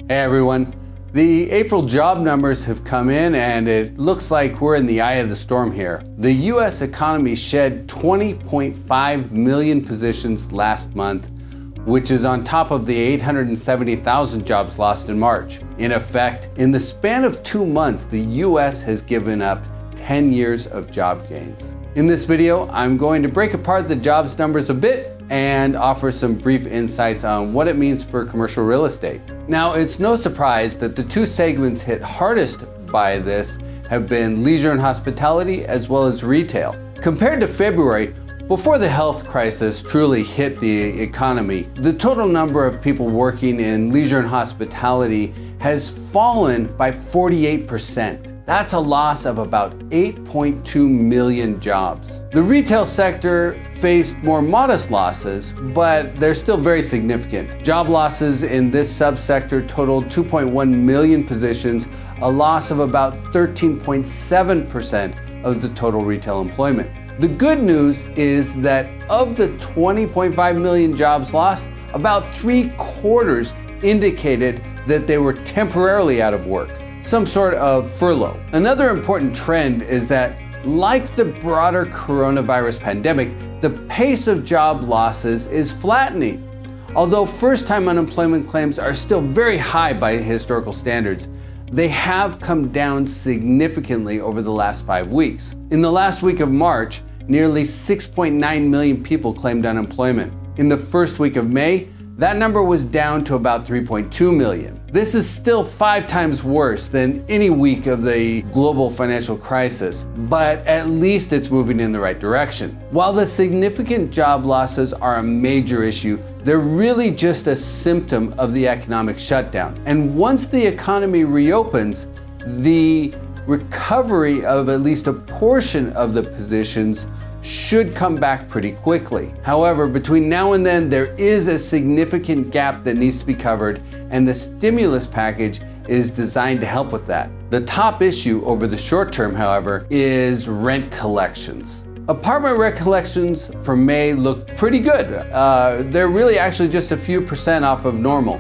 Hey everyone. The April job numbers have come in and it looks like we're in the eye of the storm here. The US economy shed 20.5 million positions last month, which is on top of the 870,000 jobs lost in March. In effect, in the span of 2 months, the US has given up 10 years of job gains. In this video, I'm going to break apart the jobs numbers a bit and offer some brief insights on what it means for commercial real estate. Now, it's no surprise that the two segments hit hardest by this have been leisure and hospitality as well as retail. Compared to February, before the health crisis truly hit the economy, the total number of people working in leisure and hospitality has fallen by 48%. That's a loss of about 8.2 million jobs. The retail sector faced more modest losses, but they're still very significant. Job losses in this subsector totaled 2.1 million positions, a loss of about 13.7% of the total retail employment. The good news is that of the 20.5 million jobs lost, about 3/4 indicated that they were temporarily out of work, some sort of furlough. Another important trend is that, like the broader coronavirus pandemic, the pace of job losses is flattening. Although first-time unemployment claims are still very high by historical standards, they have come down significantly over the last 5 weeks. In the last week of March, nearly 6.9 million people claimed unemployment. In the first week of May, that number was down to about 3.2 million. This is still 5 times worse than any week of the global financial crisis, but at least it's moving in the right direction. While the significant job losses are a major issue, they're really just a symptom of the economic shutdown. And once the economy reopens, the recovery of at least a portion of the positions should come back pretty quickly. However, between now and then, there is a significant gap that needs to be covered, and the stimulus package is designed to help with that. The top issue over the short term, however, is rent collections. Apartment rent collections for May look pretty good. They're really actually just a few percent off of normal.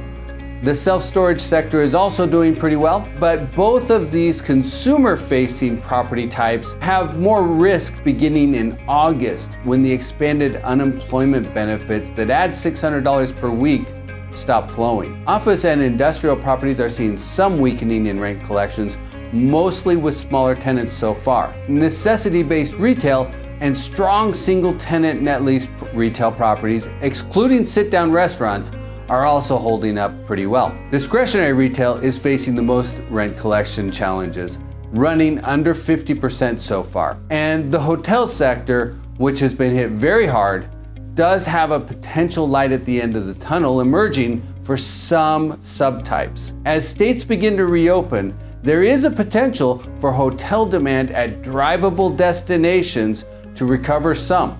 The self-storage sector is also doing pretty well, but both of these consumer-facing property types have more risk beginning in August when the expanded unemployment benefits that add $600 per week stop flowing. Office and industrial properties are seeing some weakening in rent collections, mostly with smaller tenants so far. Necessity-based retail and strong single-tenant net lease retail properties, excluding sit-down restaurants, are also holding up pretty well. Discretionary retail is facing the most rent collection challenges, running under 50% so far. And the hotel sector, which has been hit very hard, does have a potential light at the end of the tunnel emerging for some subtypes. As states begin to reopen, there is a potential for hotel demand at drivable destinations to recover some,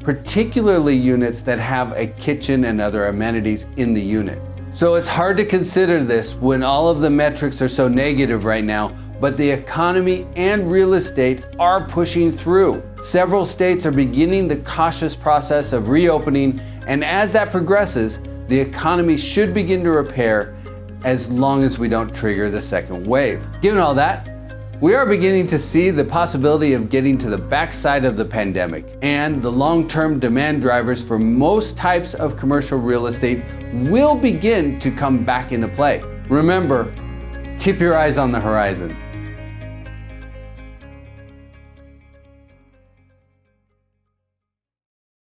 particularly units that have a kitchen and other amenities in the unit. So it's hard to consider this when all of the metrics are so negative right now, but the economy and real estate are pushing through. Several states are beginning the cautious process of reopening, and as that progresses, the economy should begin to repair as long as we don't trigger the second wave. Given all that, we are beginning to see the possibility of getting to the backside of the pandemic, and the long-term demand drivers for most types of commercial real estate will begin to come back into play. Remember, keep your eyes on the horizon.